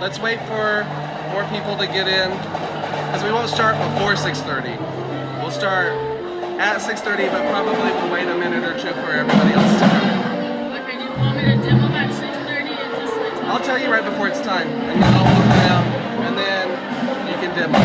let's wait for more people to get in, because we won't start before 6:30. We'll start at 6:30, but probably we'll wait a minute or two for everybody else to come in. Okay, do you want me to demo at 6:30 and just like I'll tell you right before it's time, and then I'll walk around, and then you can demo.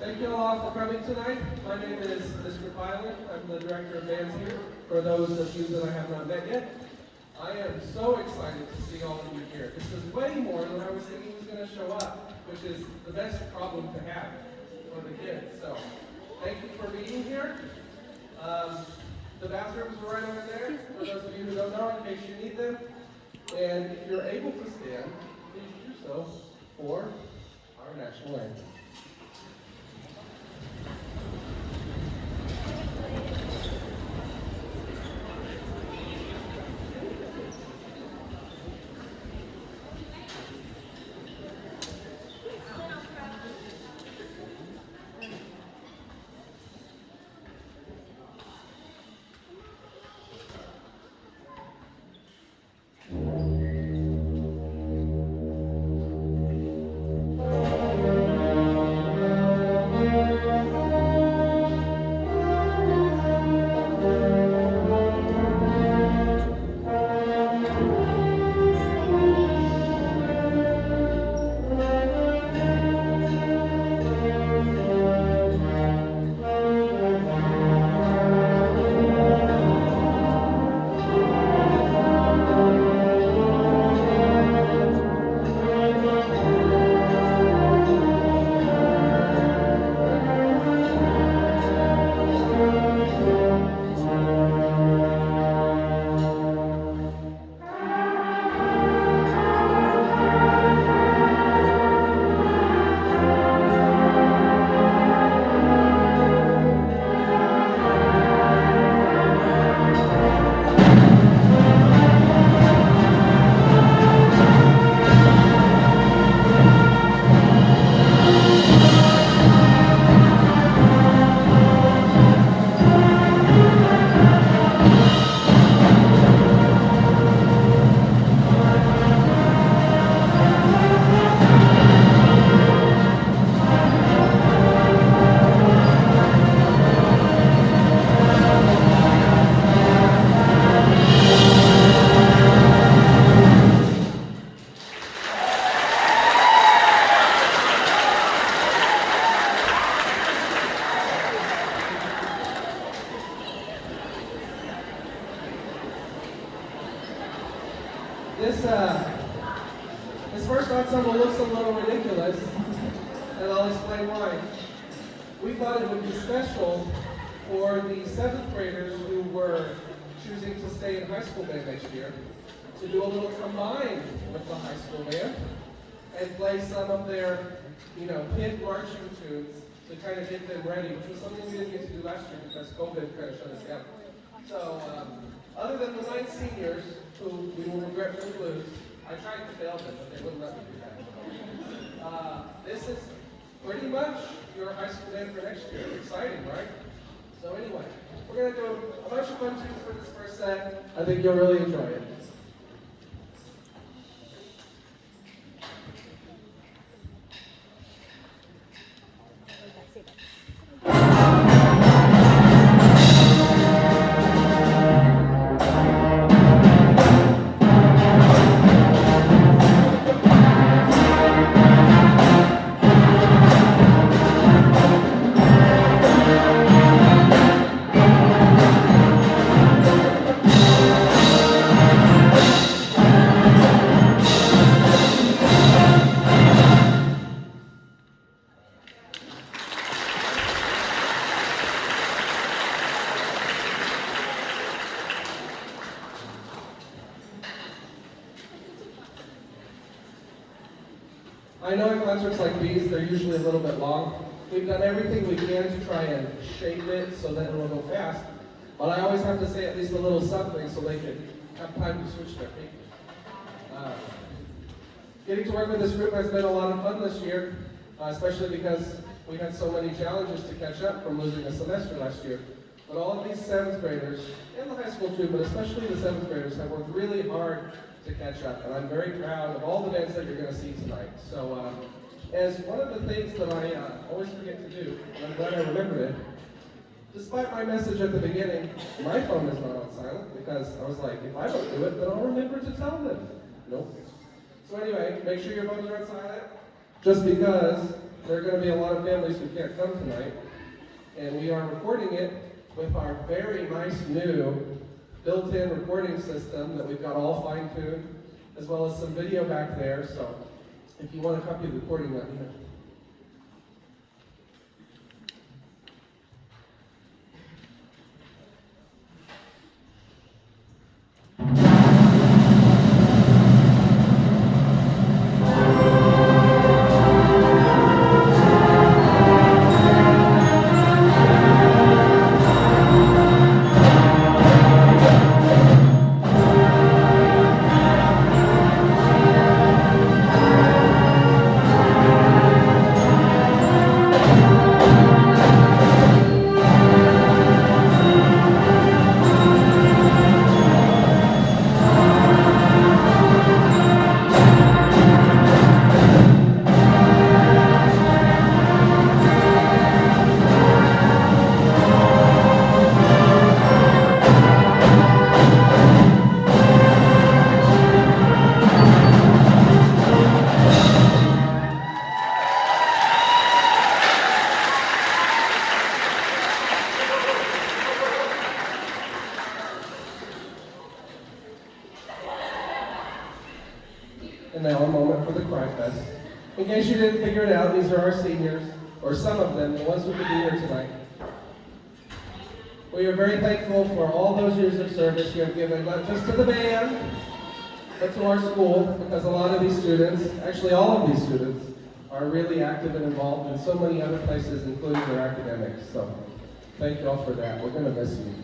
Thank you all for coming tonight. My name is Mr. Byron. I'm the director of bands here. For those of you that I have not met yet, I am so excited to see all of you here. This is way more than I was thinking was going to show up, which is the best problem to have for the kids. So, thank you for being here. The bathrooms are right over there, for those of you who don't know, in case you need them. And if you're able to stand, please do so for our national anthem. This first ensemble looks a little ridiculous, and I'll explain why. We thought it would be special for the 7th graders who were choosing to stay in high school band next year to do a little combined with the high school band and play some of their, kid marching tunes to kind of get them ready, which was something we didn't get to do last year because COVID kind of shut us down. So, other than the 9 seniors, who we will regretfully lose, I tried to fail them, but they wouldn't let me do that. This is pretty much your high school band for next year. Exciting, right? So anyway, we're going to do a bunch of fun tunes for this first set. I think you'll really enjoy it. I know in concerts like these, they're usually a little bit long. We've done everything we can to try and shape it so that it'll go fast. But I always have to say at least a little something so they can have time to switch their feet. Getting to work with this group has been a lot of fun this year, especially because we had so many challenges to catch up from losing a semester last year. But all of these 7th graders, and the high school too, but especially the 7th graders, have worked really hard to catch up. And I'm very proud of all the bands that you're going to see tonight. So as one of the things that I always forget to do, and I'm glad I remembered it, despite my message at the beginning, my phone is not on silent, because I was like, if I don't do it, then I'll remember to tell them. Nope. So anyway, make sure your phones are on silent, just because there are going to be a lot of families who can't come tonight, and we are recording it with our very nice new built-in recording system that we've got all fine-tuned, as well as some video back there. So if you want a copy of the recording, let me know. And now a moment for the Cry Fest. In case you didn't figure it out, these are our seniors, or some of them, the ones who could be here tonight. We are very thankful for all those years of service you have given, not just to the band, but to our school, because a lot of these students, actually all of these students, are really active and involved in so many other places, including their academics. So thank you all for that. We're going to miss you.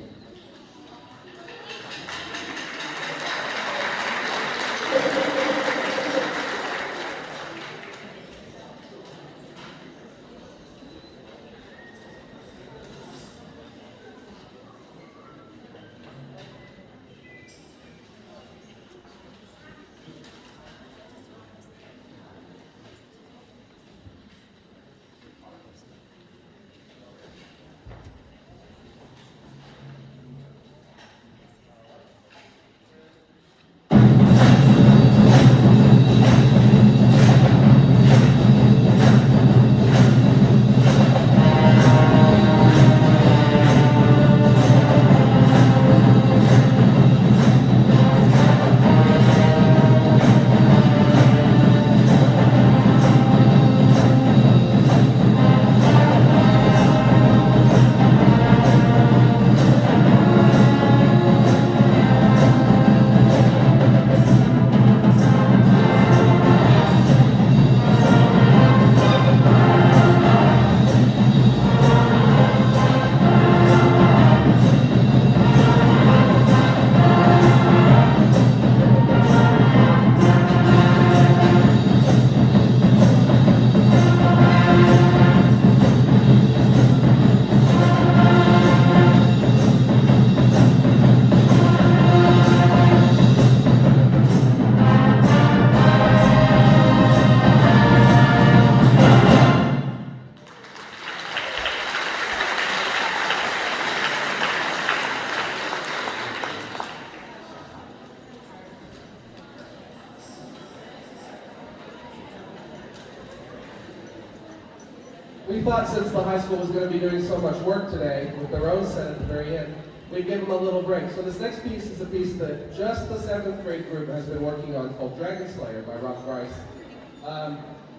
We thought since the high school was going to be doing so much work today with their own set at the very end, we'd give them a little break. So this next piece is a piece that just the 7th grade group has been working on called Dragon Slayer by Rob Rice.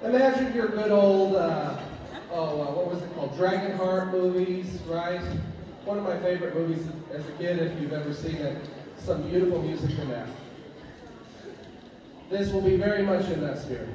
Imagine your good old, what was it called? Dragonheart movies, right? One of my favorite movies as a kid, if you've ever seen it. Some beautiful music in that. This will be very much in that spirit.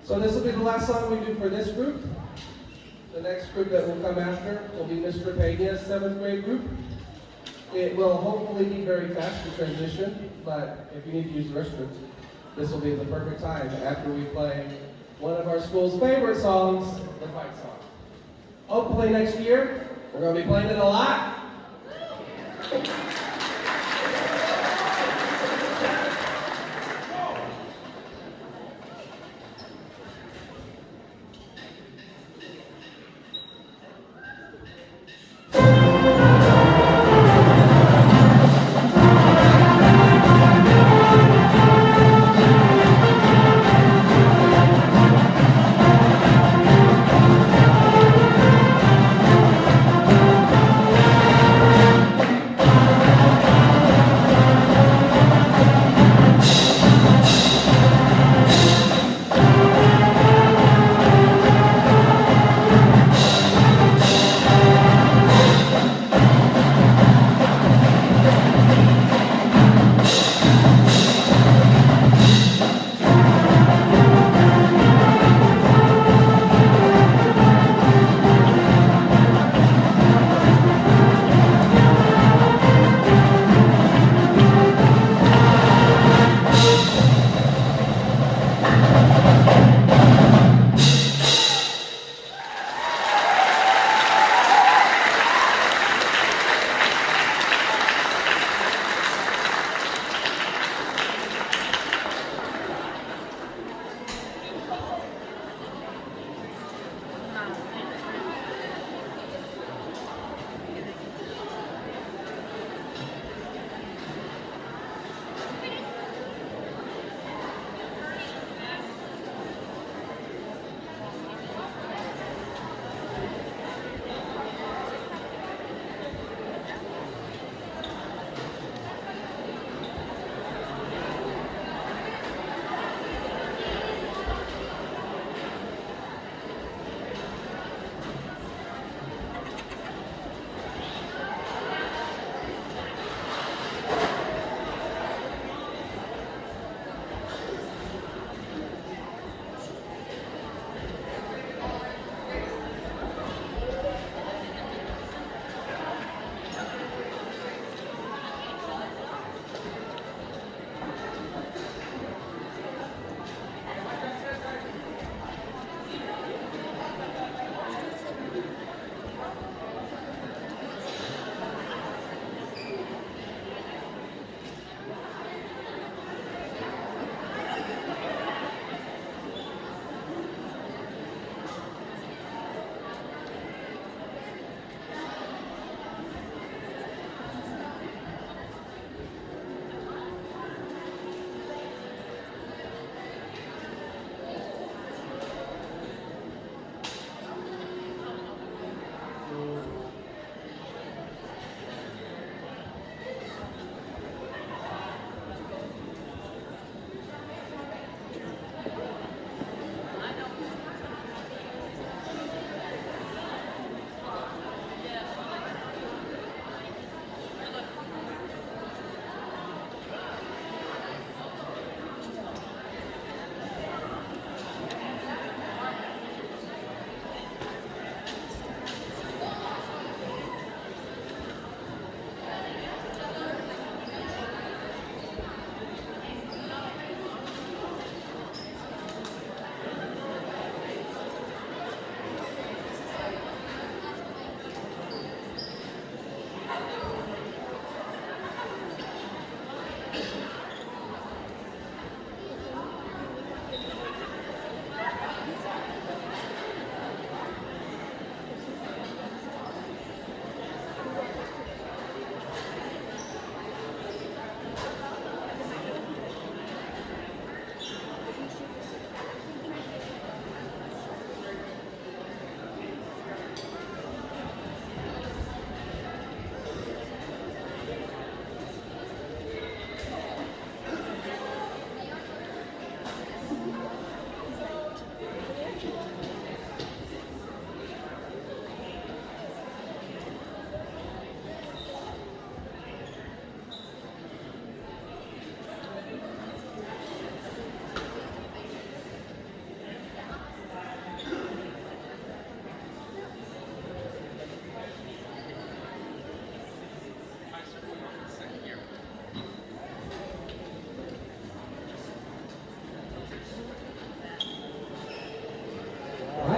So this will be the last song we do for this group. The next group that will come after will be Mr. Pena's 7th grade group. It will hopefully be very fast to transition, but if you need to use the restroom, this will be the perfect time after we play one of our school's favorite songs, the fight song. Hopefully next year, we're going to be playing it a lot.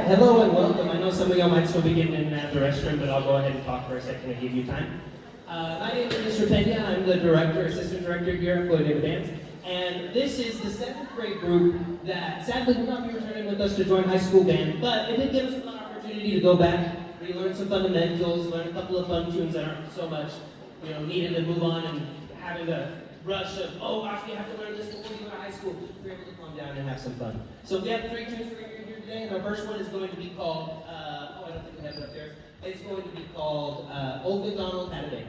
hello and welcome. I know some of y'all might still be getting in and out of the restroom, but I'll go ahead and talk for a second and give you time. My name is Mr. Pena. I'm the assistant director here at Floydada Dance. And this is the 7th grade group that sadly will not be returning with us to join high school band, but it did give us a fun opportunity to go back, relearn some fundamentals, learn a couple of fun tunes that aren't so much, needed to move on and having the rush of, oh gosh, we have to learn this before we go to high school. We're able to calm down and have some fun. So we have 3 tunes for you here today, and our first one is going to be called, I don't think we have it up there. It's going to be called Old MacDonald Had a Baby.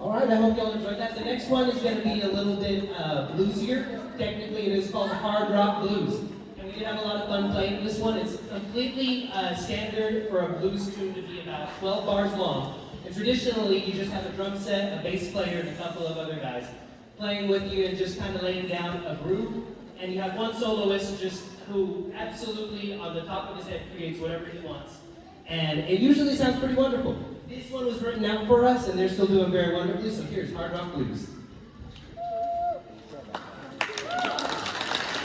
Alright, I hope y'all enjoyed that. The next one is going to be a little bit bluesier. Technically, it is called Hard Rock Blues. And we did have a lot of fun playing this one. It's completely standard for a blues tune to be about 12 bars long. And traditionally, you just have a drum set, a bass player, and a couple of other guys playing with you and just kind of laying down a groove. And you have one soloist who absolutely, on the top of his head, creates whatever he wants. And it usually sounds pretty wonderful. This one was written out for us, and they're still doing very wonderfully, so here's Hard Rock Blues.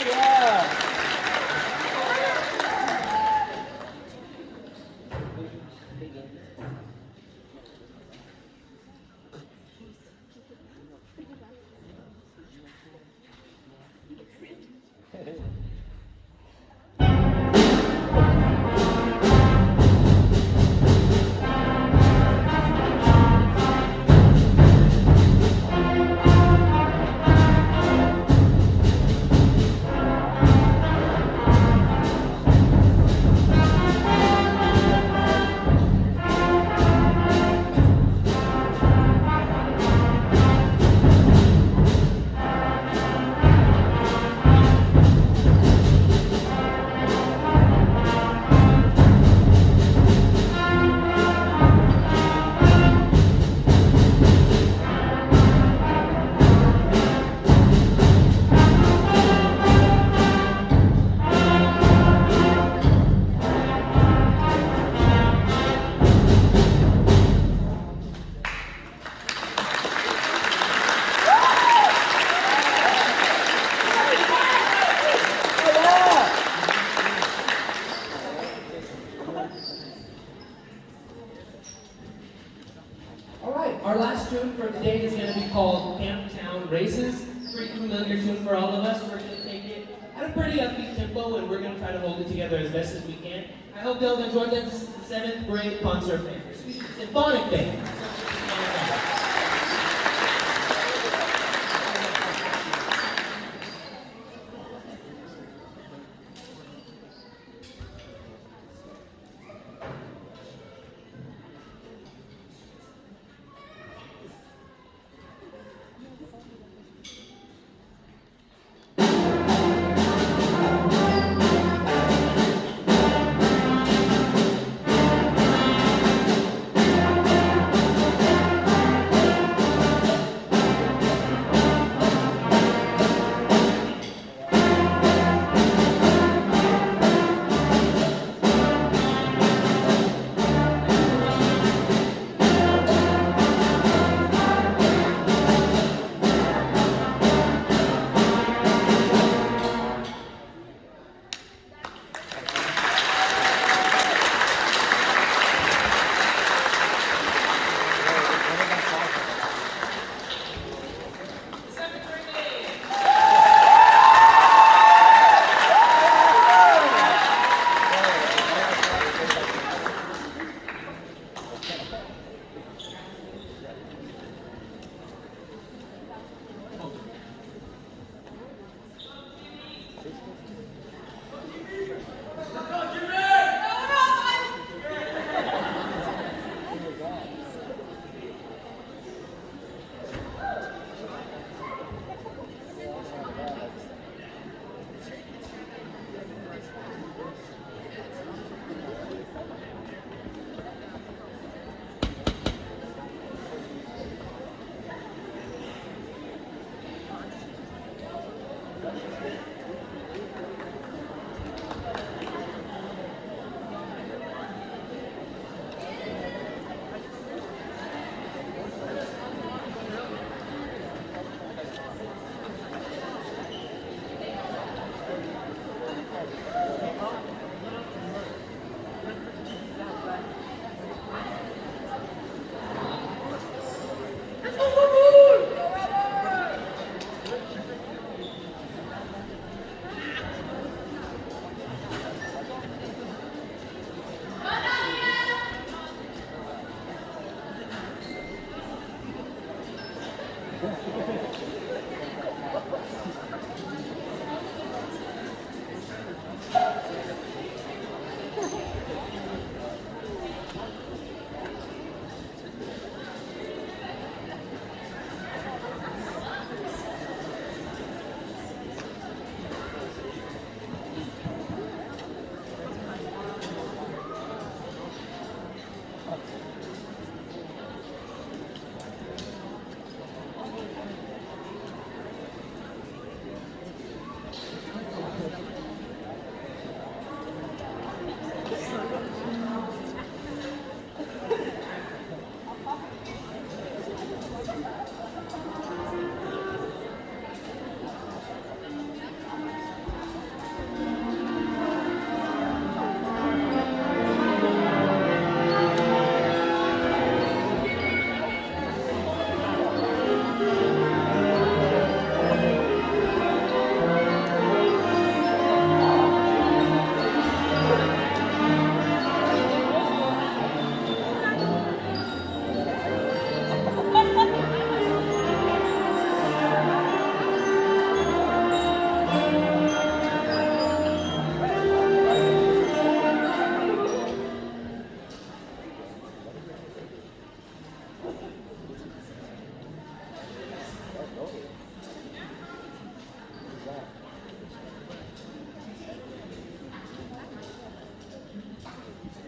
Yeah. Our last tune for today is going to be called Camptown Races. Pretty familiar tune for all of us. We're going to take it at a pretty upbeat tempo, and we're going to try to hold it together as best as we can. I hope y'all have enjoyed that. This is the 7th grade concert band, symphonic band.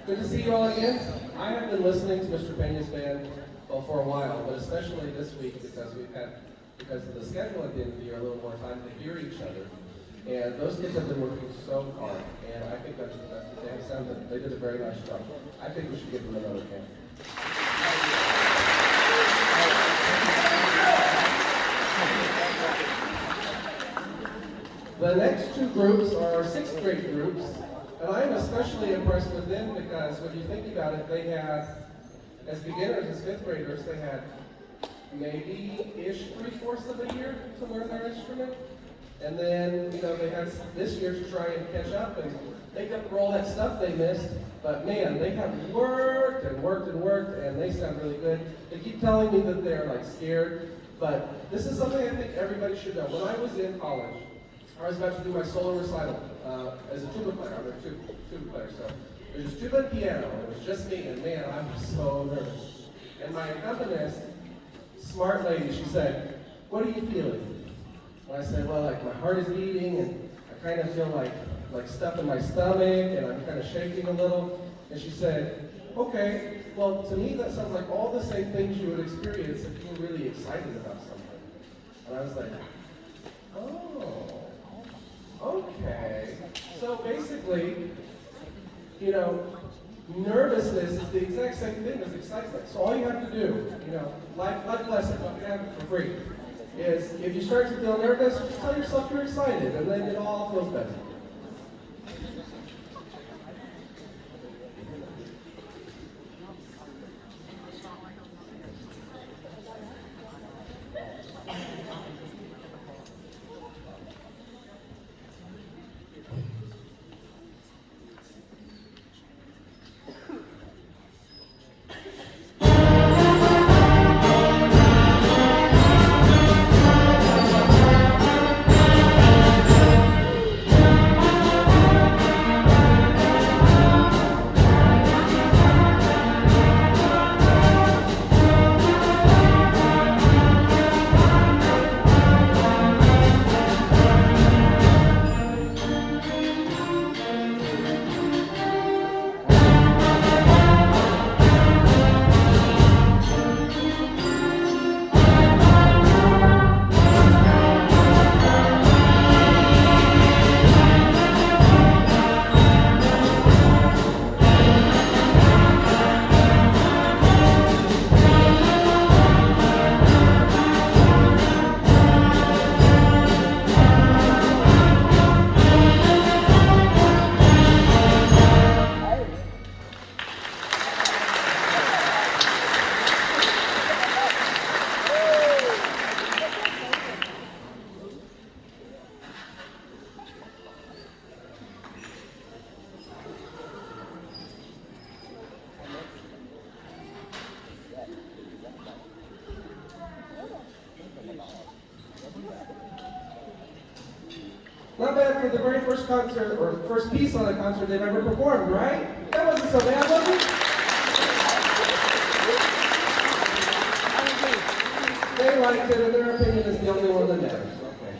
Good to see you all again. I have been listening to Mr. Pena's band for a while, but especially this week because of the schedule at the end of the year, a little more time to hear each other. And those kids have been working so hard, and I think that's they have sounded. They did a very nice job. I think we should give them another hand. The next two groups are sixth grade groups, and I am especially impressed with them because when you think about it, they had, as beginners, as fifth graders, they had maybe-ish 3/4 of a year to learn their instrument. And then, they had this year to try and catch up and make up for all that stuff they missed. But man, they have worked and worked and worked, and they sound really good. They keep telling me that they're scared, but this is something I think everybody should know. When I was in college, I was about to do my solo recital as a tuba player. I'm a tuba player, so it was just tuba and piano. It was just me, and man, I was so nervous. And my accompanist, smart lady, she said, "What are you feeling?" And I said, "Well, my heart is beating, and I kind of feel like stuff in my stomach, and I'm kind of shaking a little." And she said, "Okay, well, to me that sounds like all the same things you would experience if you were really excited about something." And I was like, "Oh, okay." So basically, nervousness is the exact same thing as excitement. So all you have to do, life lesson, don't have it for free, is if you start to feel nervous, just tell yourself you're excited, and then it all feels better. Not bad for the very first concert, or first piece on a concert they've ever performed, right? That wasn't so bad, was it? They liked it, and their opinion is the only one that matters. Okay.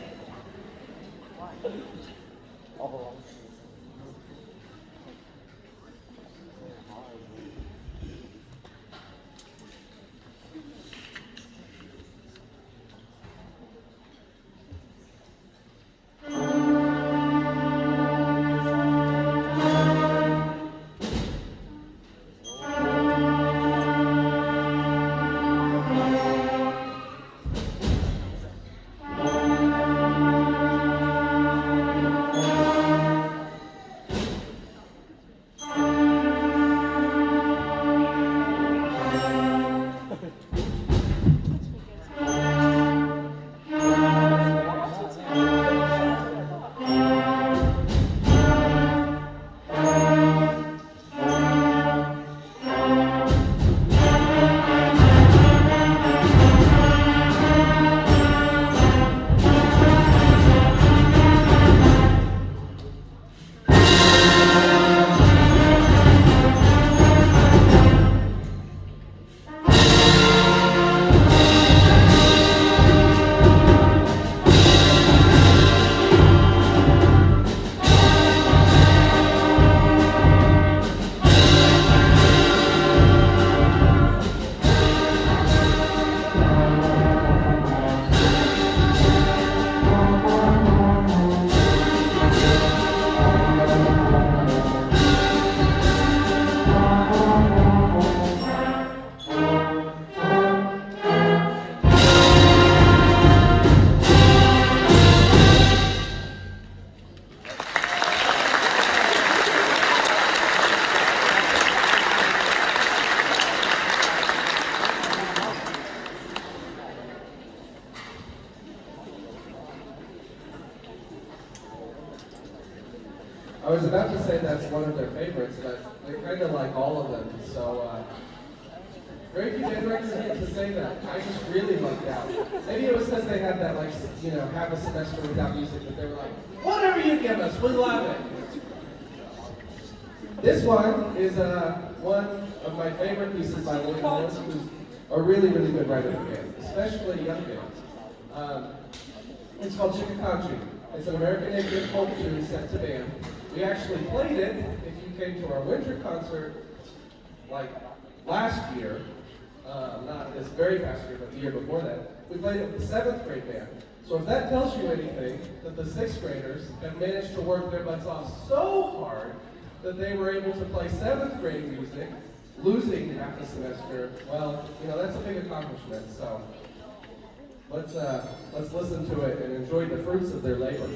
I was about to say that's one of their favorites, but they kind of like all of them. So, very few band directors get to say that. I just really lucked out. Maybe it was because they had that, like, you know, half a semester without music, but they were like, whatever you give us, we love it. This one is one of my favorite pieces by Lloyd Holmes, who's a really, really good writer for band, especially young band. It's called Chickaconchi. It's an American Indian folk tune set to band. We actually played it, if you came to our winter concert, like last year, not this very past year, but the year before that, we played it with the 7th grade band. So if that tells you anything, that the 6th graders have managed to work their butts off so hard that they were able to play 7th grade music, losing half the semester, well, you know, that's a big accomplishment. So let's listen to it and enjoy the fruits of their labor.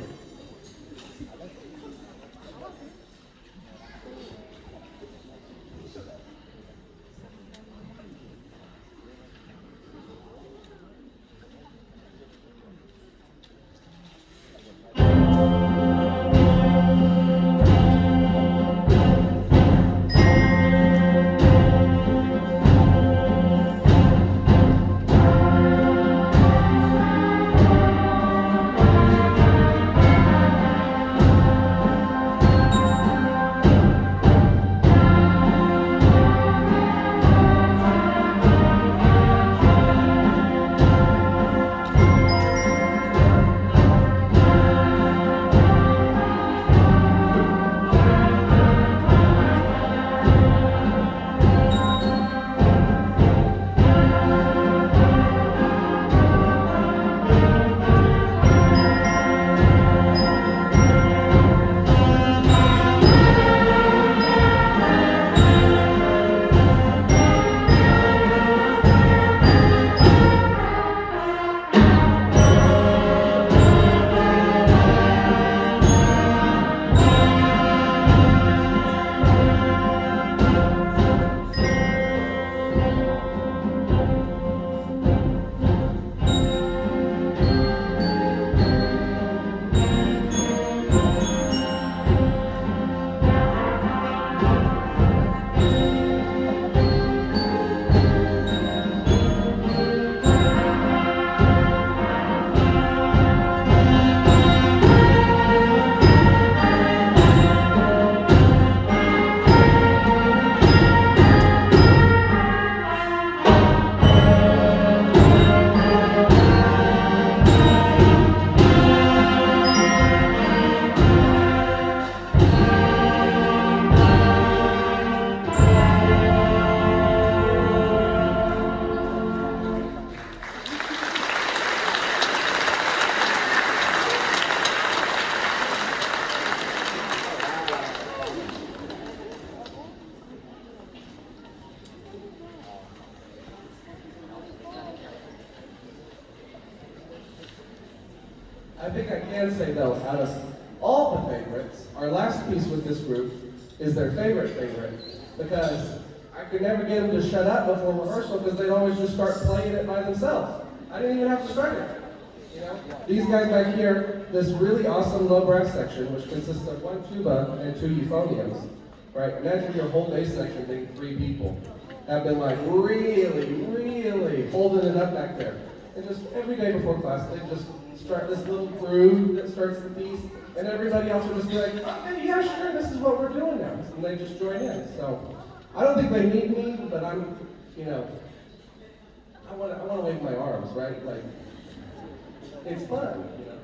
I think I can say though, out of all the favorites, our last piece with this group is their favorite because I could never get them to shut up before rehearsal because they'd always just start playing it by themselves. I didn't even have to start it. You know? These guys back here, this really awesome low brass section, which consists of 1 tuba and 2 euphoniums. Right? Imagine your whole bass section being 3 people. Have been like really holding it up back there. And just every day before class, they just start this little groove that starts the piece, and everybody else will just be like, okay, yeah, sure, this is what we're doing now. And they just join in. So I don't think they need me, but I'm, you know, I want to wave my arms, right? Like, it's fun, you know.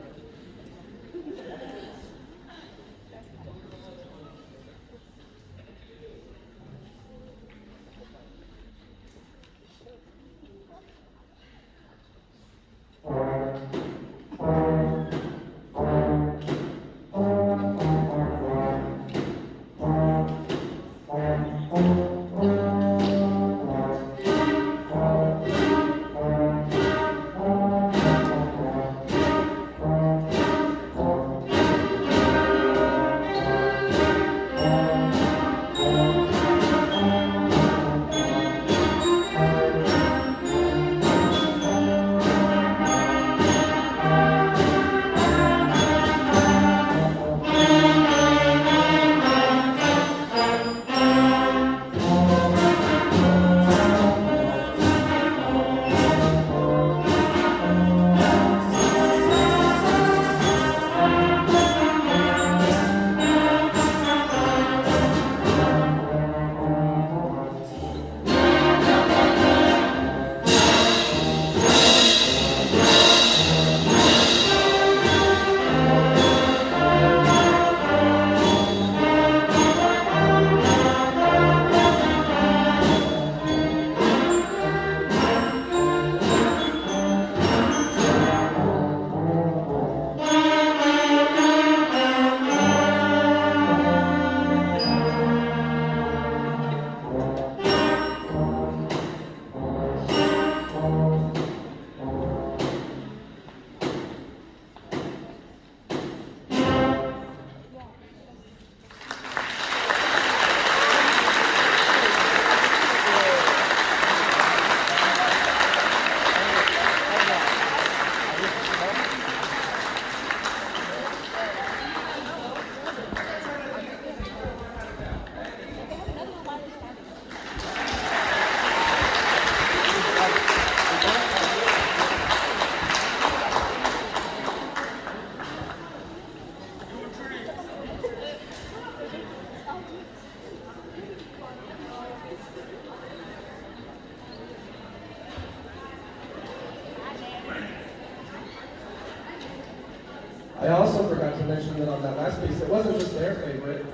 I also forgot to mention that on that last piece, it wasn't just their favorite.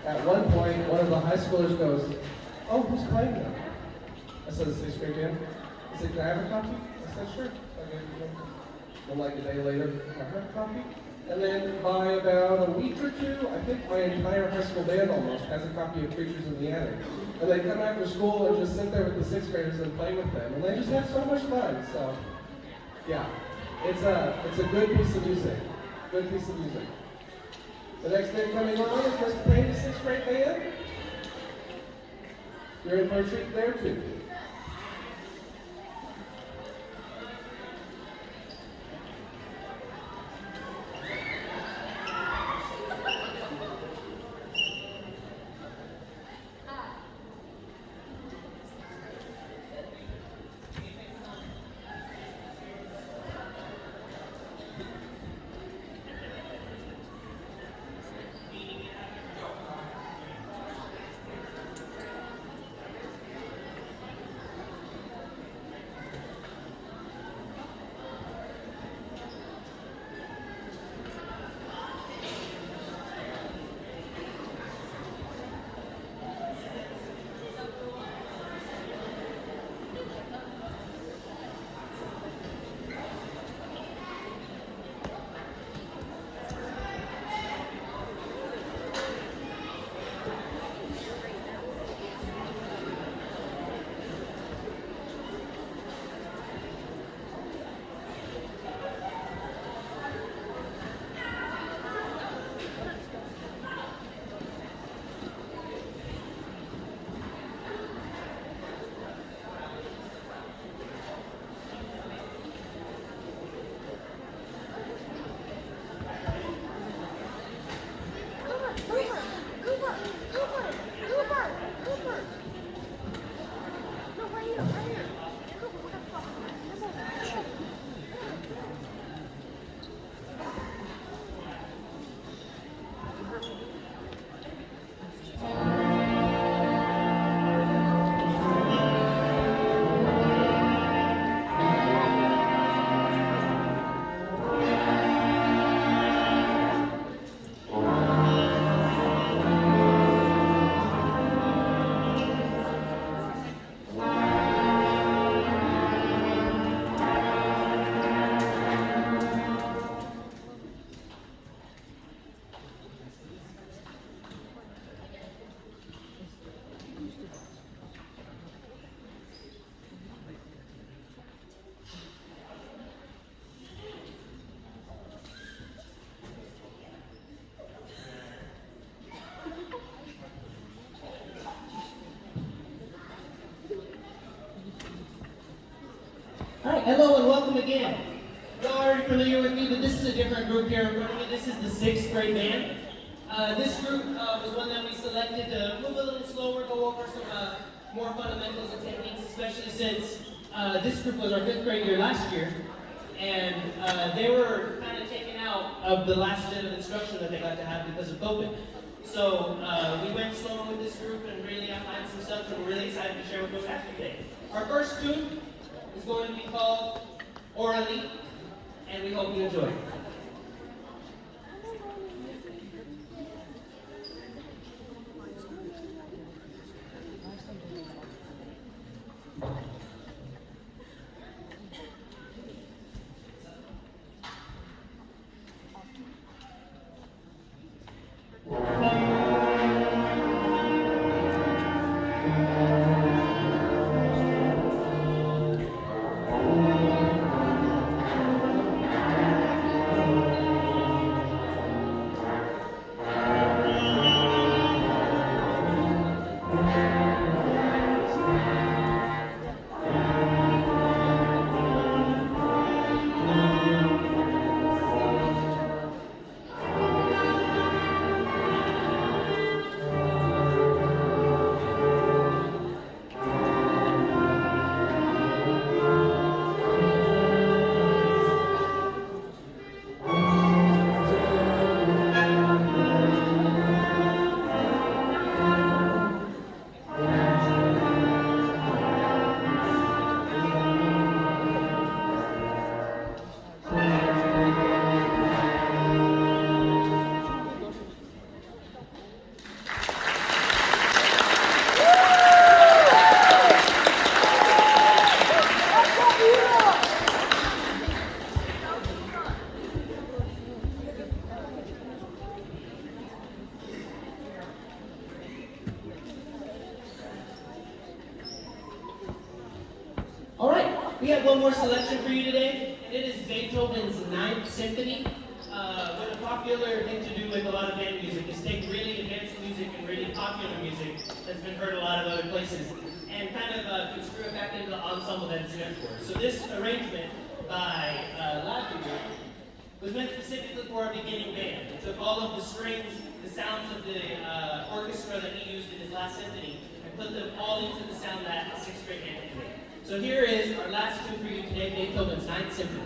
At one point, one of the high schoolers goes, "Oh, who's playing that?" I said, "The 6th grade band." He said, "Can I have a copy?" I said, "Sure." So I gave it to him. And like a day later, I had a copy. And then by about a week or 2, I think my entire high school band almost has a copy of Creatures in the Attic. And they come after school and just sit there with the 6th graders and play with them. And they just have so much fun. So, yeah, it's a good piece of music. Good piece of music. The next band coming on is Mr. Payne's 6th grade band. You're in for a treat there too. All right, hello and welcome again. You're already familiar with me, but this is a different group here in front of me. This is the 6th grade band. This group was one that we selected to move a little slower, go over some more fundamentals and techniques, especially since this group was our 5th grade year last year, and they were kind of taken out of the last bit of instruction that they got to have because of COVID. So we went slower with this group and really outlined some stuff that we're really excited to share with you after today. Our first tune is going to be called Orally, and we hope you enjoy it. All right, we have one more selection for you today, and it is Beethoven's Ninth Symphony. What a popular thing to do with a lot of band music is take really advanced music and really popular music that's been heard a lot of other places and kind of construe it back into the ensemble that it's meant for. So this arrangement by Ladriger was meant specifically for our beginning band. It took all of the strings, the sounds of the orchestra that he used in his last symphony, and put them all into the sound that a 6th grade band can make. So here is our last tune for you today, Beethoven's Ninth Symphony.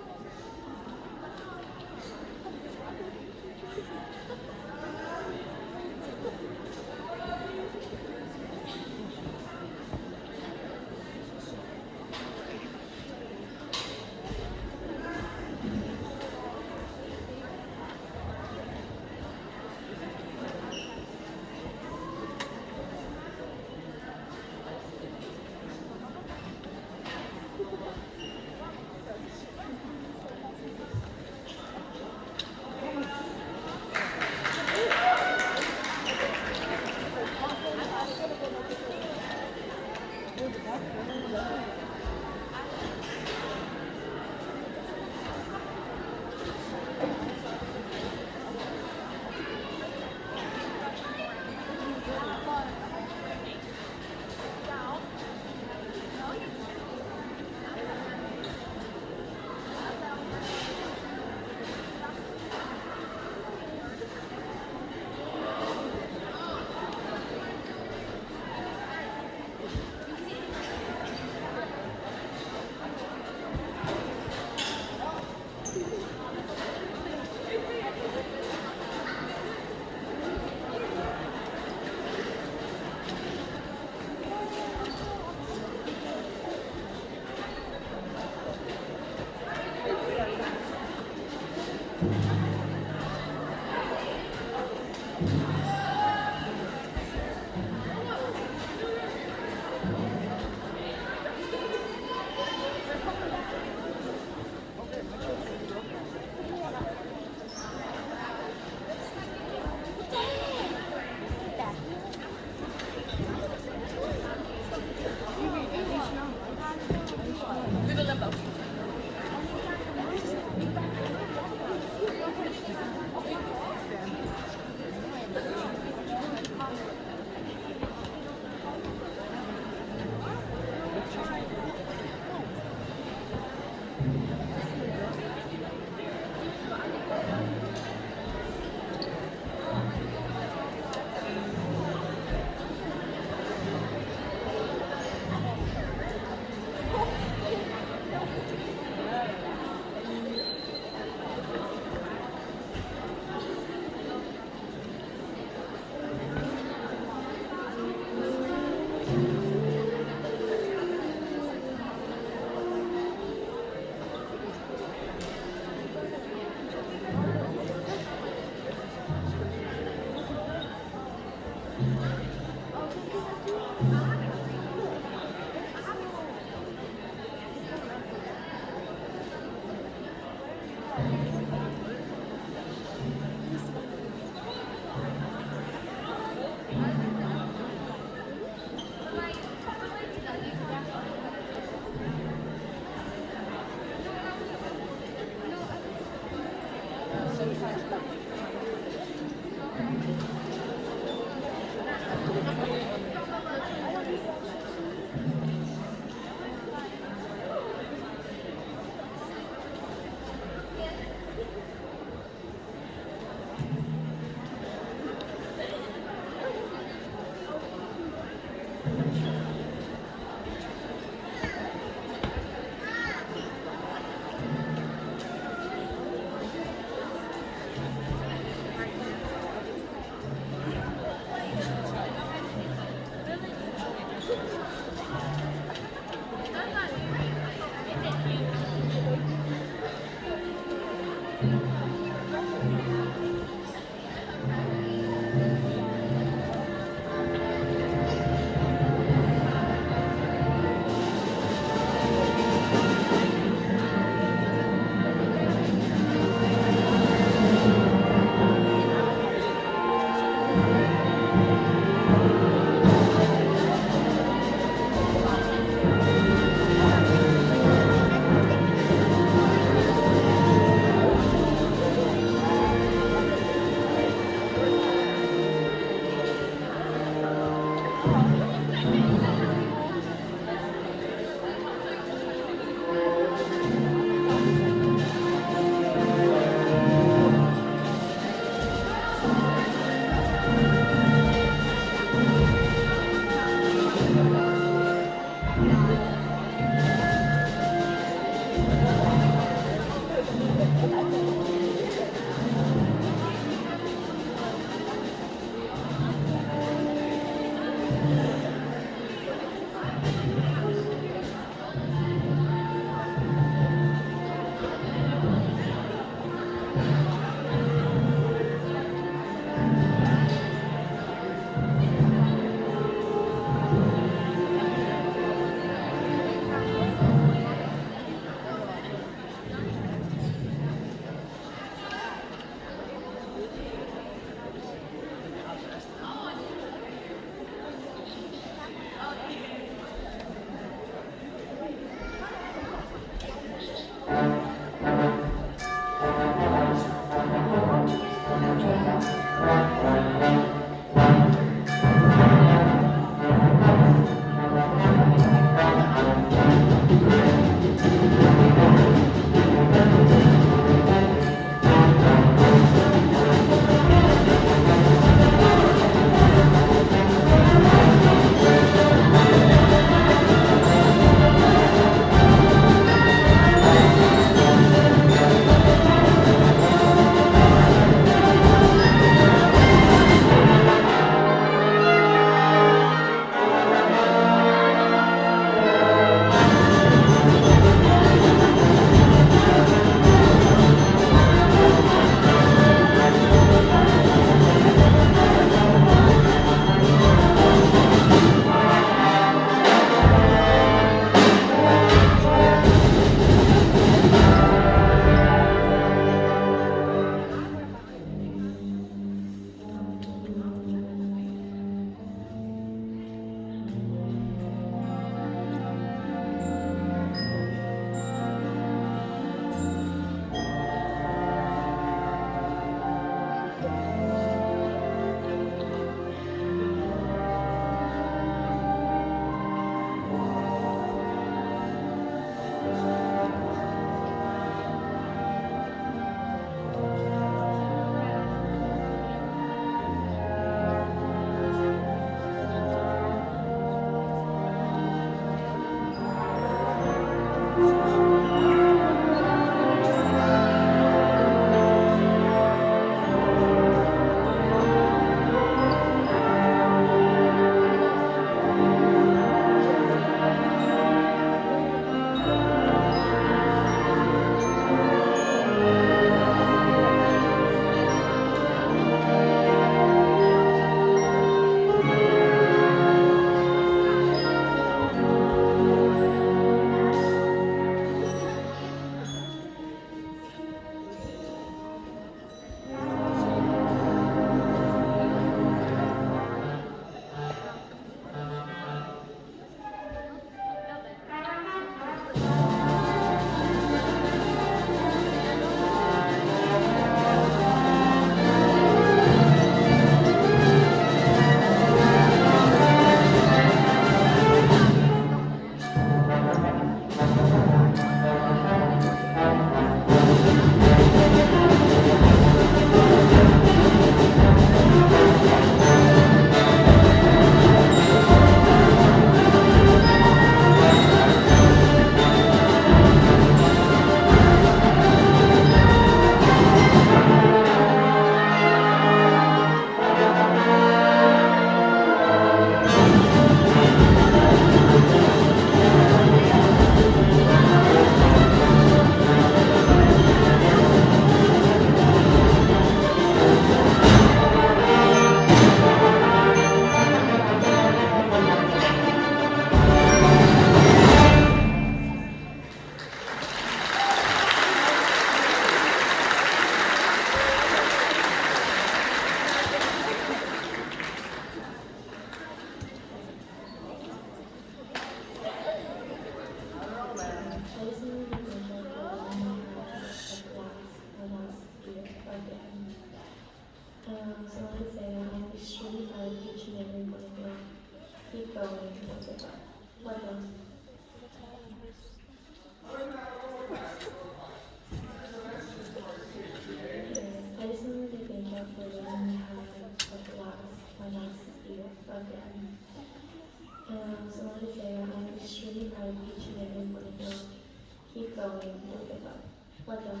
look it up. Let them.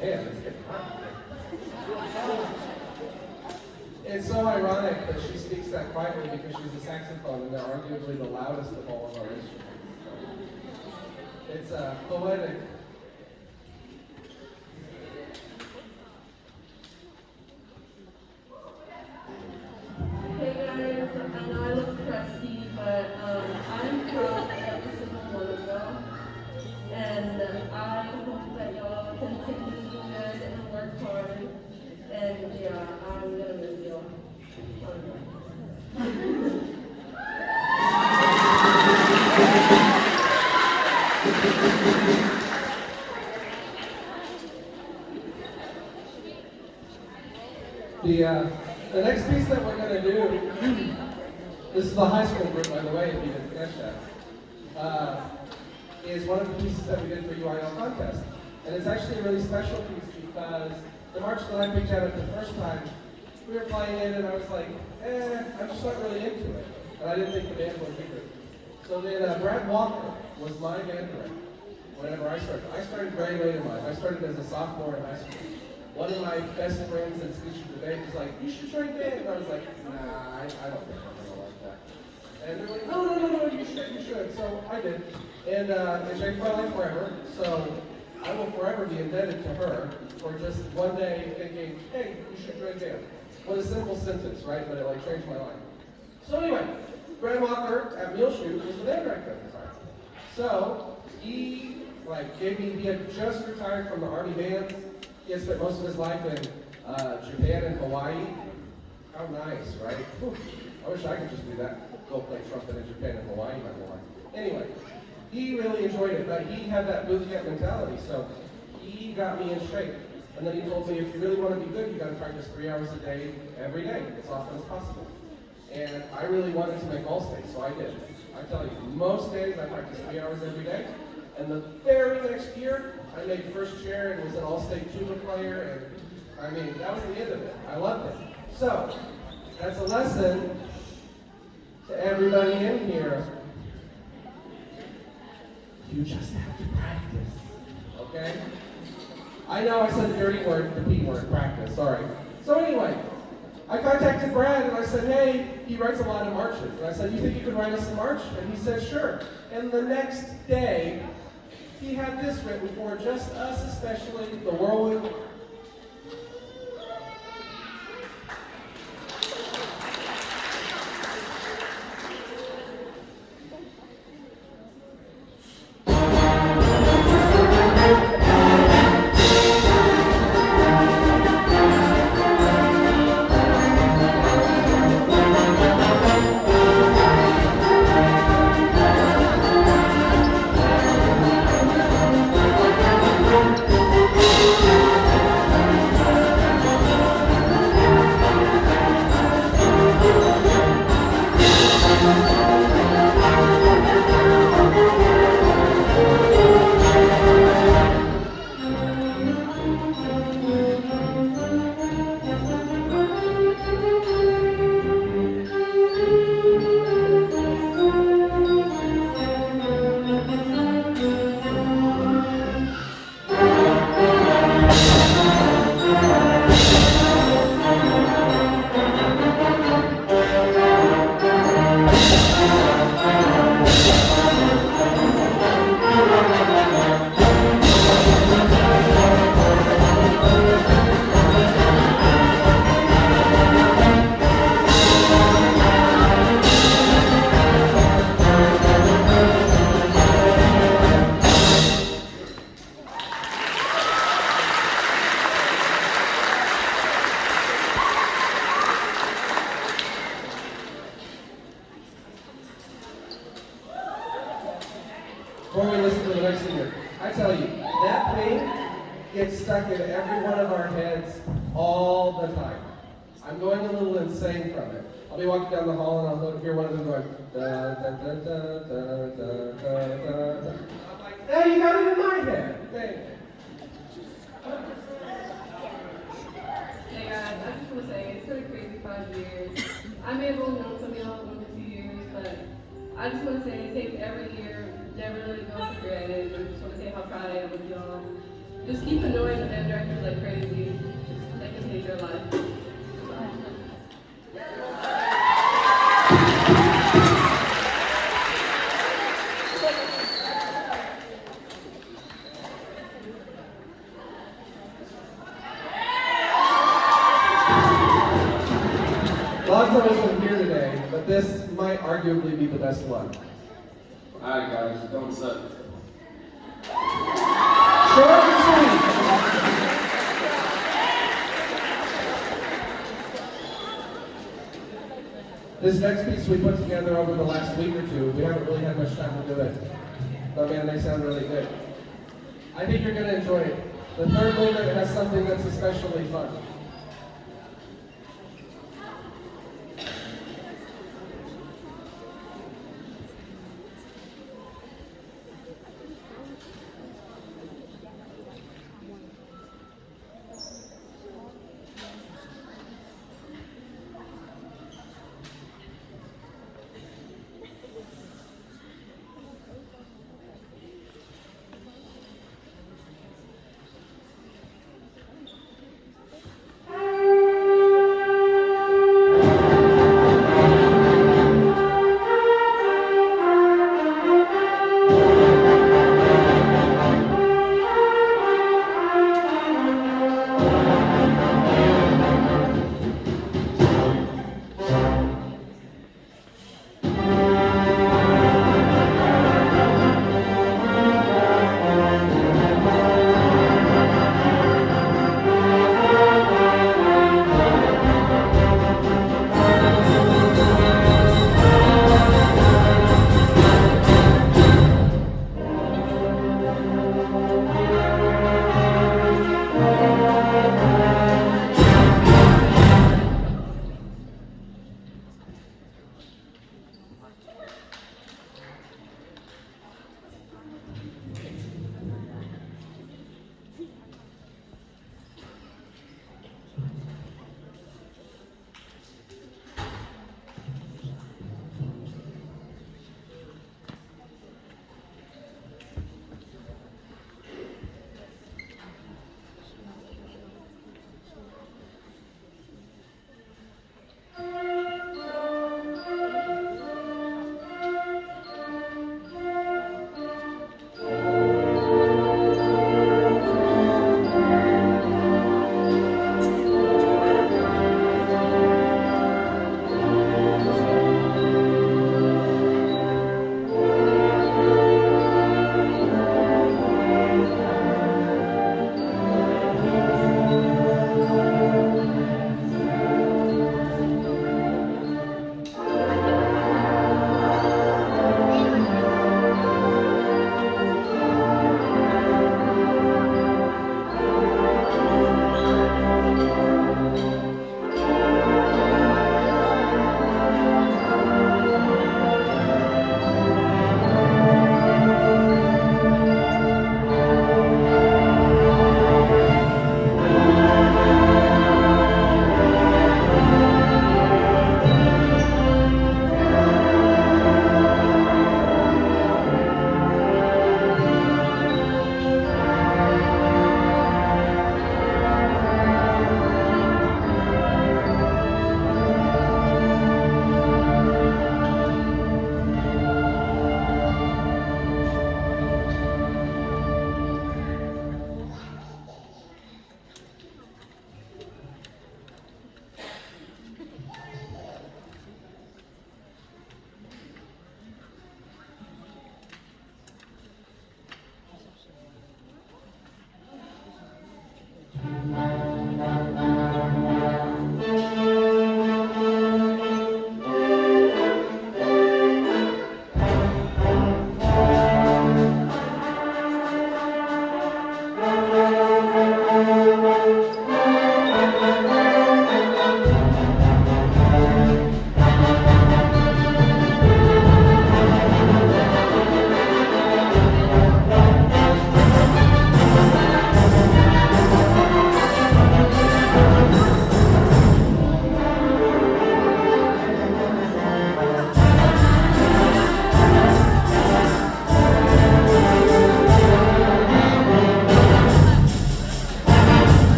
Man, it's getting hot. It's so ironic that she speaks that quietly because she's a saxophone and they're arguably the loudest of all of our instruments. It's poetic. Hey guys, I know I look crusty, but I'm from every single one of y'all. And I hope that y'all continue to do good and work hard. And yeah, I'm gonna miss y'all. The next piece that we're going to do, this is the high school group, by the way, if you didn't catch that, is one of the pieces that we did for UIL contest. And it's actually a really special piece because the march that I picked out at the first time, we were playing it and I was like, I'm just not really into it. And I didn't think the band was either. So then Brad Walker was my band director whenever I started. I started very late in life. I started as a sophomore in high school. One of my best friends in speech and debate was like, you should join band. And I was like, nah, I don't think I'm gonna like that. And they're like, no, you should. So I did. And it changed my life forever. So I will forever be indebted to her for just one day thinking, hey, you should join band. What a simple sentence, right? But it like changed my life. So anyway, Brad Walker at Muleshoe was the band director at the time. So he had just retired from the Army bands. He had spent most of his life in Japan and Hawaii. How nice, right? Whew. I wish I could just do that. Go play trumpet in Japan and Hawaii my whole life. Anyway, he really enjoyed it, but he had that boot camp mentality, so he got me in shape. And then he told me, if you really want to be good, you got to practice 3 hours a day, every day, as often as possible. And I really wanted to make all-state, so I did. I tell you, most days I practiced 3 hours every day. And the very next year, I made first chair and was an all-state tuba player, and I mean, that was the end of it. I loved it. So, that's a lesson to everybody in here. You just have to practice, okay? I know I said the dirty word, the P word, practice, sorry. So anyway, I contacted Brad and I said, hey, he writes a lot of marches. And I said, you think you could write us a march? And he said, sure. And the next day, he had this written for just us, especially the whirlwind. Before we listen to the next singer, I tell you, that thing gets stuck in every one of our heads all the time. I'm going a little insane from it. I'll be walking down the hall and I'll hear one of them going, da da da da da da da da da. I'm like, now you got it in my head. Thank you. Hey guys. back, I just want to say it's been a crazy 5 years. I may have only known some of y'all 1 to 2 years, but I just want to say take every year, never let it go for granted. I just want to say how proud I am of y'all. Just keep annoying the band directors like crazy. Just let them take their life. Lots of us are here today, but this might arguably be the best one. Alright guys, don't suck. Short and sweet. This next piece we put together over the last week or two. We haven't really had much time to do it. But man, they sound really good. I think you're going to enjoy it. The third movement has something that's especially fun.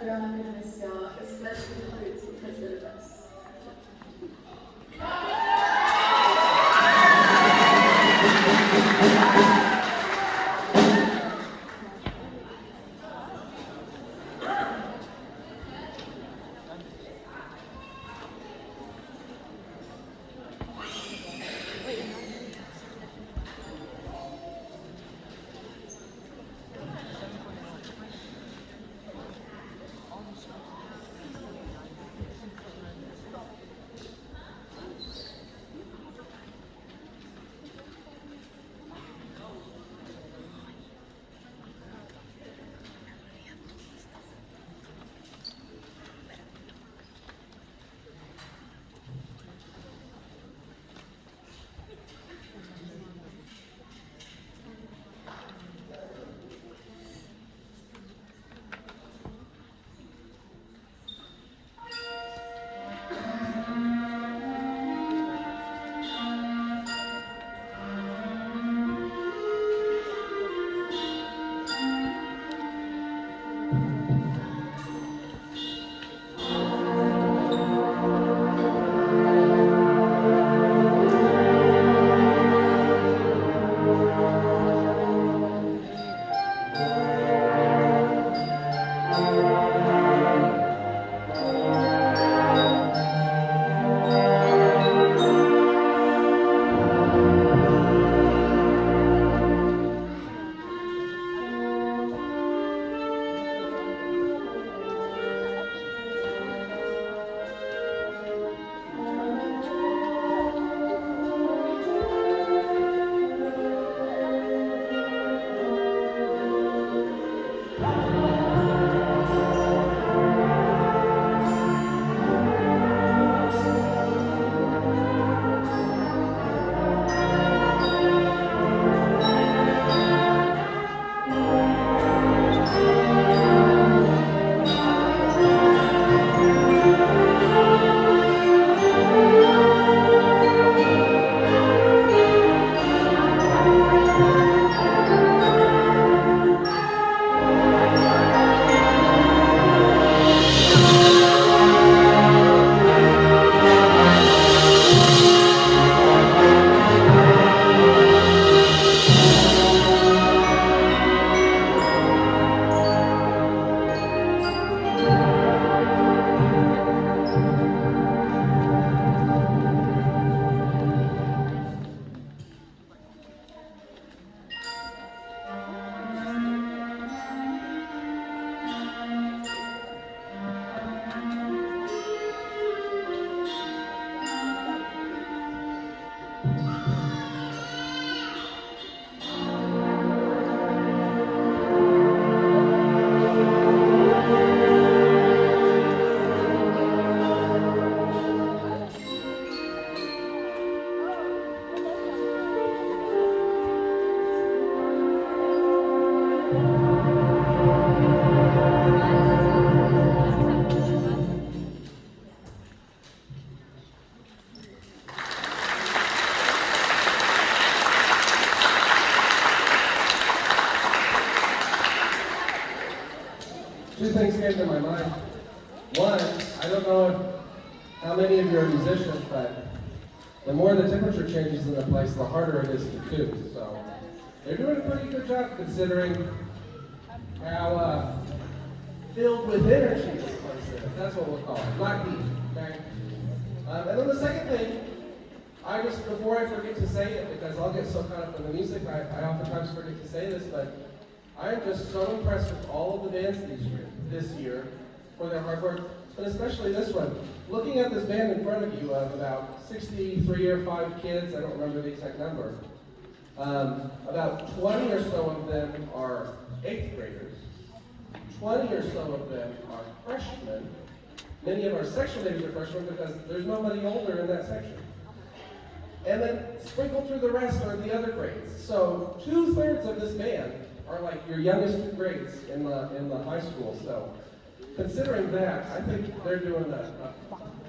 drum and gonna miss y'all, especially the roots because they're the best. Two things came to my mind. One, I don't know how many of you are musicians, but the more the temperature changes in the place, the harder it is to tune. So they're doing a pretty good job considering how filled with energy this place is. That's what we'll call it, not heat. Okay? And then the second thing, before I forget to say it, because I'll get so caught up in the music, I oftentimes forget to say this, but I am just so impressed with all of the bands this year for their hard work, but especially this one. Looking at this band in front of you of about 63 or 5 kids, I don't remember the exact number, about 20 or so of them are 8th graders, 20 or so of them are freshmen. Many of our section leaders are freshmen because there's nobody older in that section. And then sprinkled through the rest are the other grades. So 2/3 of this band are like your youngest grades in the high school. So considering that, I think they're doing a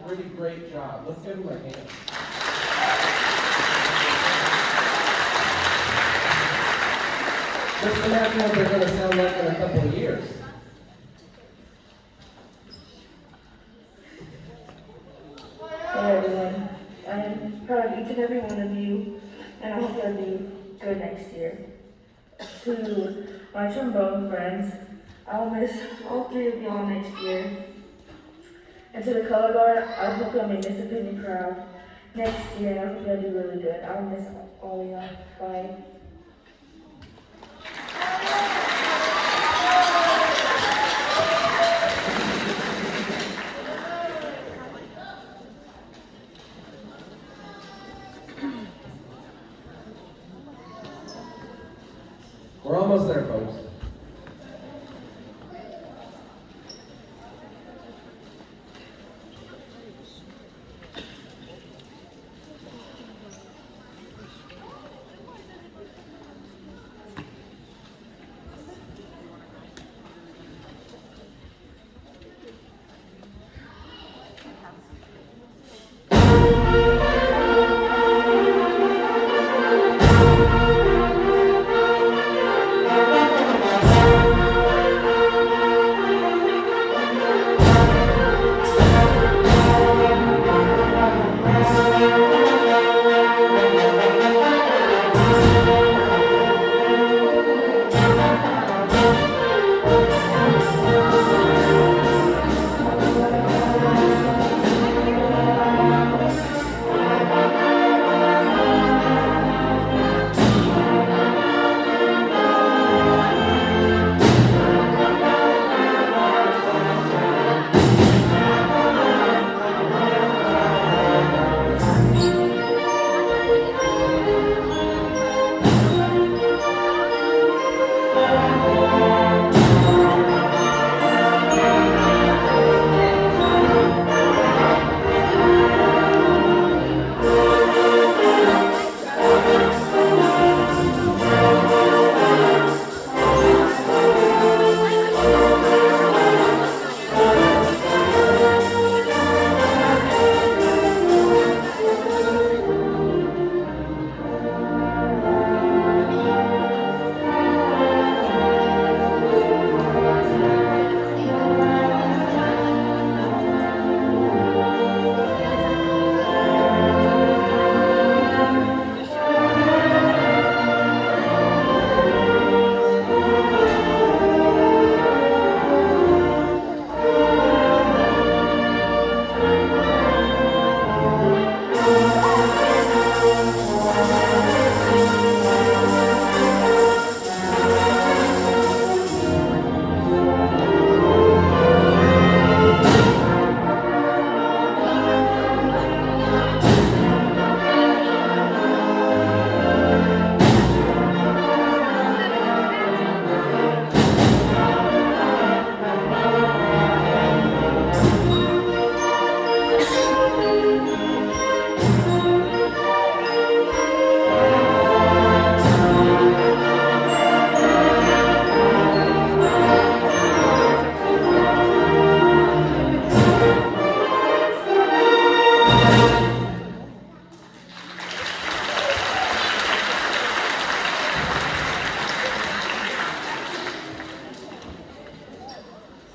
really great job. Let's give them a hand. Just imagine what they're going to sound like in a couple of years. each and every one of you, and I hope you'll do good next year. To my trombone friends, I'll miss all three of y'all next year. And to the color guard, I hope y'all make Mr. Penny proud next year, and I hope y'all do really good. I'll miss all of y'all. Bye. We're almost there, folks.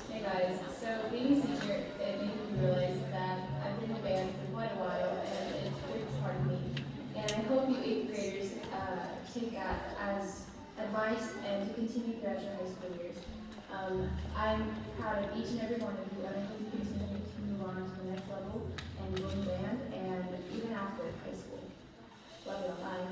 Hey guys, so being a senior, it made me realize that I've been in a band for quite a while and it's a big part of me. And I hope you 8th graders take that as advice and to continue throughout your high school years. I'm proud of each and every one of you and I hope you continue to move on to the next level and join the band and even after high school. Love you, bye.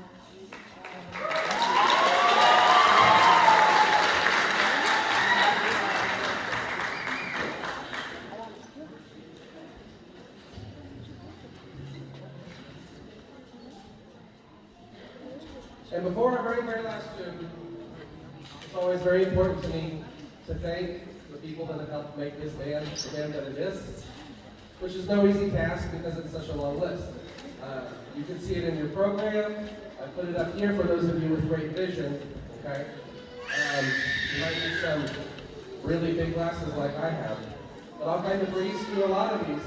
And before our very last student, it's always very important to me to thank the people that have helped make this band the band that it is, which is no easy task because it's such a long list. You can see it in your program. I put it up here for those of you with great vision, okay? You might need some really big glasses like I have. But I'll kind of breeze through a lot of these.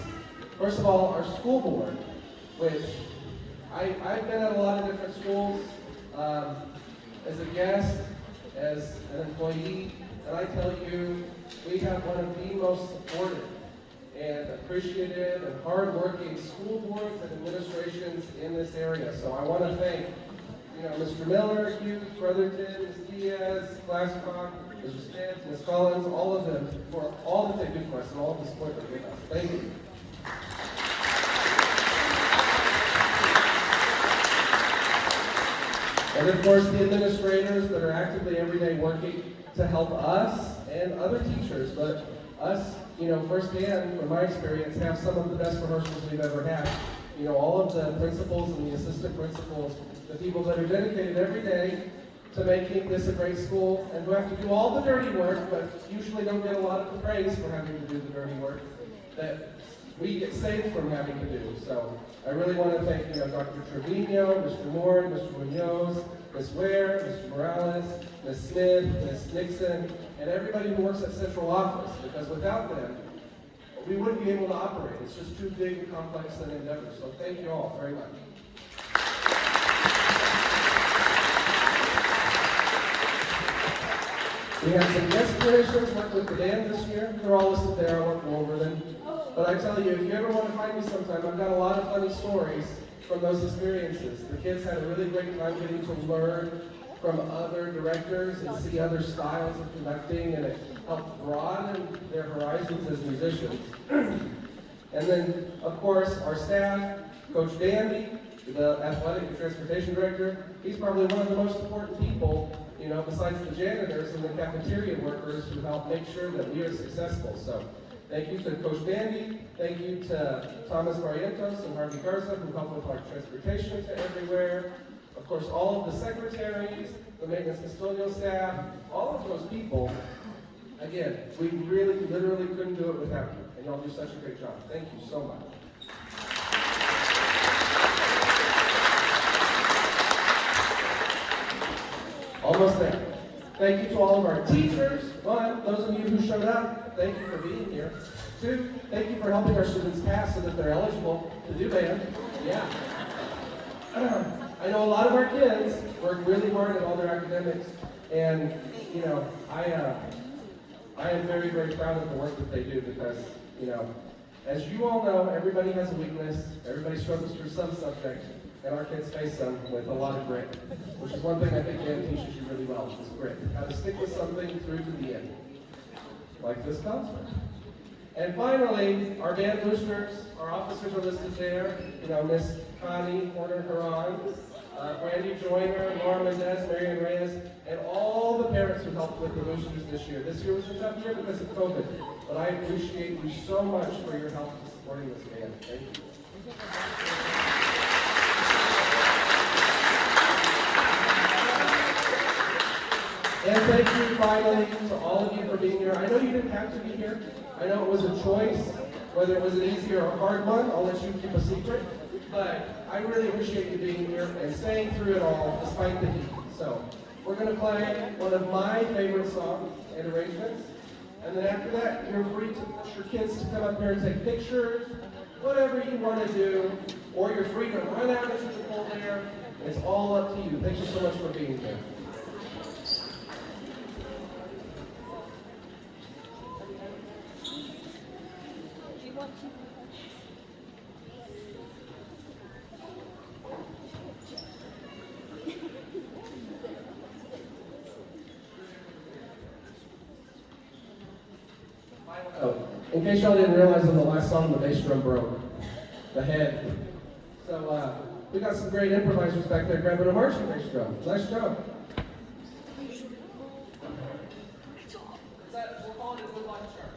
First of all, our school board, which I've been at a lot of different schools as a guest, as an employee, and I tell you, we have one of the most supportive and appreciative and hardworking school boards and administrations in this area. So I want to thank, Mr. Miller, Hughes, Brotherton, Ms. Diaz, Glasscock, Mr. Smith, Ms. Collins, all of them for all that they do for us and all the support they give us. Thank you. And of course, the administrators that are actively every day working to help us and other teachers, but us, firsthand, from my experience, have some of the best rehearsals we've ever had. All of the principals and the assistant principals, the people that are dedicated every day to making this a great school and who have to do all the dirty work, but usually don't get a lot of the praise for having to do the dirty work that we get saved from having to do. So I really want to thank, Dr. Trevino, Mr. Moore, Mr. Munoz, Ms. Ware, Mr. Morales, Ms. Smith, Ms. Nixon, and everybody who works at central office, because without them, we wouldn't be able to operate. It's just too big and complex an endeavor. So thank you all very much. We had some guest musicians work with the band this year. They're all listed there. I won't go over them. But I tell you, if you ever want to find me sometime, I've got a lot of funny stories from those experiences. The kids had a really great time getting to learn from other directors and see other styles of conducting, and it helped broaden their horizons as musicians. And then, of course, our staff, Coach Dandy, the athletic and transportation director, he's probably one of the most important people, besides the janitors and the cafeteria workers who help make sure that we are successful. So thank you to Coach Dandy, thank you to Thomas Barrientos and Harvey Garza who help with our transportation to everywhere. Of course, all of the secretaries, the maintenance custodial staff, all of those people, again, we really, literally couldn't do it without you. And y'all do such a great job. Thank you so much. Almost there. Thank you to all of our teachers. One, those of you who showed up, thank you for being here. Two, thank you for helping our students pass so that they're eligible to do band. Yeah. I know a lot of our kids work really hard at all their academics, and I am very, very proud of the work that they do because, as you all know, everybody has a weakness, everybody struggles through some subject, and our kids face them with a lot of grit, which is one thing I think band teaches you really well, is grit. How to stick with something through to the end, like this concert. And finally, our band boosters, our officers are listed there, Miss Connie Horner-Huron, Brandy Joyner, Laura Mendez, Marian Reyes, and all the parents who helped with the boosters this year. This year was a tough year because of COVID, but I appreciate you so much for your help in supporting this band. Thank you. And thank you finally to all of you for being here. I know you didn't have to be here. I know it was a choice, whether it was an easy or a hard one. I'll let you keep a secret. But I really appreciate you being here and staying through it all despite the heat. So we're going to play one of my favorite songs and arrangements. And then after that, you're free to push your kids to come up here and take pictures, whatever you want to do, or you're free to run out into the cold air. It's all up to you. Thank you so much for being here. Oh, in case y'all didn't realize in the last song, the bass drum broke. The head. So we got some great improvisers back there grabbing a marching bass drum. Nice job. We're calling it Good Life Chart.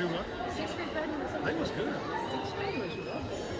Do what? Sixth grade band was I think it was good. sixth grade was lovely.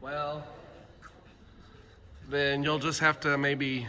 Well, then you'll just have to maybe